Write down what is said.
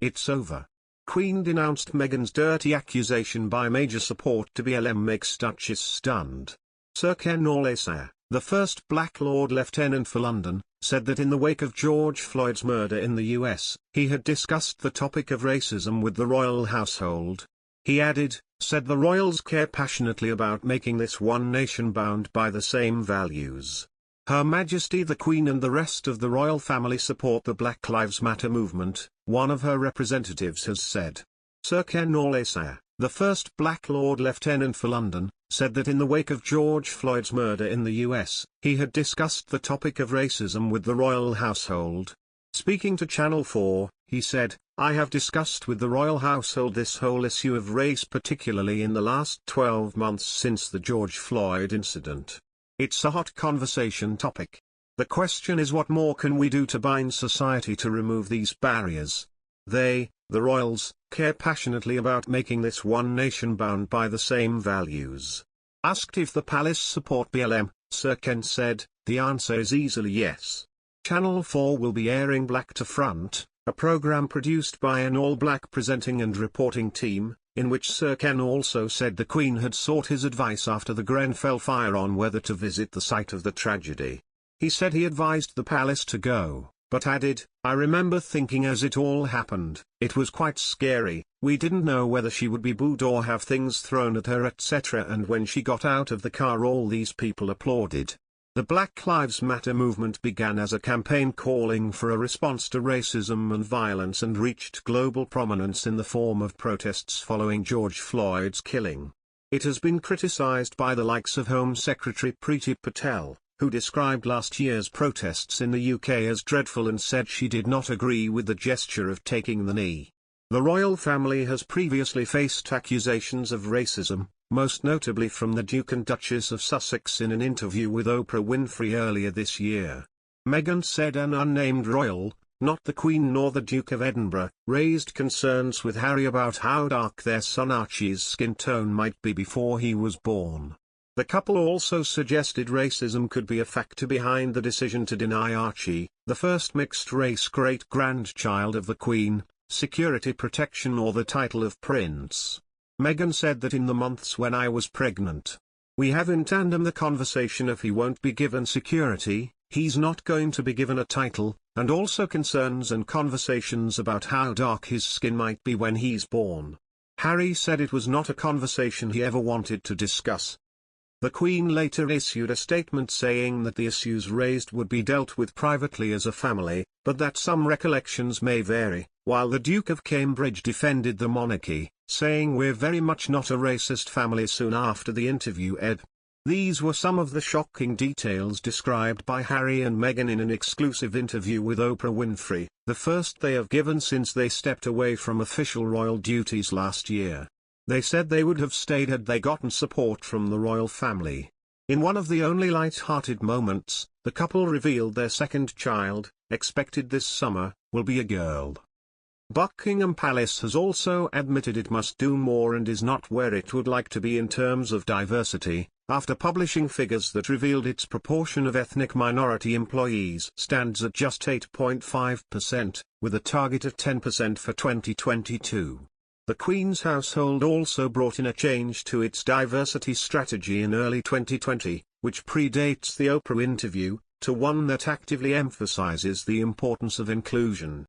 It's over. Queen denounced Meghan's dirty accusation by major support to BLM makes Duchess stunned. Sir Ken Orlesa, the first Black Lord Lieutenant for London, said that in the wake of George Floyd's murder in the US, he had discussed the topic of racism with the royal household. He added, said the royals care passionately about making this one nation bound by the same values. Her Majesty the Queen and the rest of the royal family support the Black Lives Matter movement, one of her representatives has said. Sir Ken Orlesa, the first Black Lord Lieutenant for London, said that in the wake of George Floyd's murder in the US, he had discussed the topic of racism with the royal household. Speaking to Channel 4, he said, I have discussed with the royal household this whole issue of race, particularly in the last 12 months since the George Floyd incident. It's a hot conversation topic. The question is, what more can we do to bind society to remove these barriers? They, the royals, care passionately about making this one nation bound by the same values. Asked if the palace support BLM, Sir Ken said, the answer is easily yes. Channel 4 will be airing Black to Front, a program produced by an all-black presenting and reporting team, in which Sir Ken also said the Queen had sought his advice after the Grenfell fire on whether to visit the site of the tragedy. He said he advised the palace to go, but added, I remember thinking as it all happened, it was quite scary, we didn't know whether she would be booed or have things thrown at her etc. And when she got out of the car all these people applauded. The Black Lives Matter movement began as a campaign calling for a response to racism and violence and reached global prominence in the form of protests following George Floyd's killing. It has been criticized by the likes of Home Secretary Priti Patel, who described last year's protests in the UK as dreadful and said she did not agree with the gesture of taking the knee. The royal family has previously faced accusations of racism, most notably from the Duke and Duchess of Sussex in an interview with Oprah Winfrey earlier this year. Meghan said an unnamed royal, not the Queen nor the Duke of Edinburgh, raised concerns with Harry about how dark their son Archie's skin tone might be before he was born. The couple also suggested racism could be a factor behind the decision to deny Archie, the first mixed-race great-grandchild of the Queen, security protection or the title of prince. Meghan said that in the months when I was pregnant, we have in tandem the conversation if he won't be given security, he's not going to be given a title, and also concerns and conversations about how dark his skin might be when he's born. Harry said it was not a conversation he ever wanted to discuss. The Queen later issued a statement saying that the issues raised would be dealt with privately as a family, but that some recollections may vary, while the Duke of Cambridge defended the monarchy, saying we're very much not a racist family soon after the interview aired. These were some of the shocking details described by Harry and Meghan in an exclusive interview with Oprah Winfrey, the first they have given since they stepped away from official royal duties last year. They said they would have stayed had they gotten support from the royal family. In one of the only light-hearted moments, the couple revealed their second child, expected this summer, will be a girl. Buckingham Palace has also admitted it must do more and is not where it would like to be in terms of diversity, after publishing figures that revealed its proportion of ethnic minority employees stands at just 8.5%, with a target of 10% for 2022. The Queen's household also brought in a change to its diversity strategy in early 2020, which predates the Oprah interview, to one that actively emphasizes the importance of inclusion.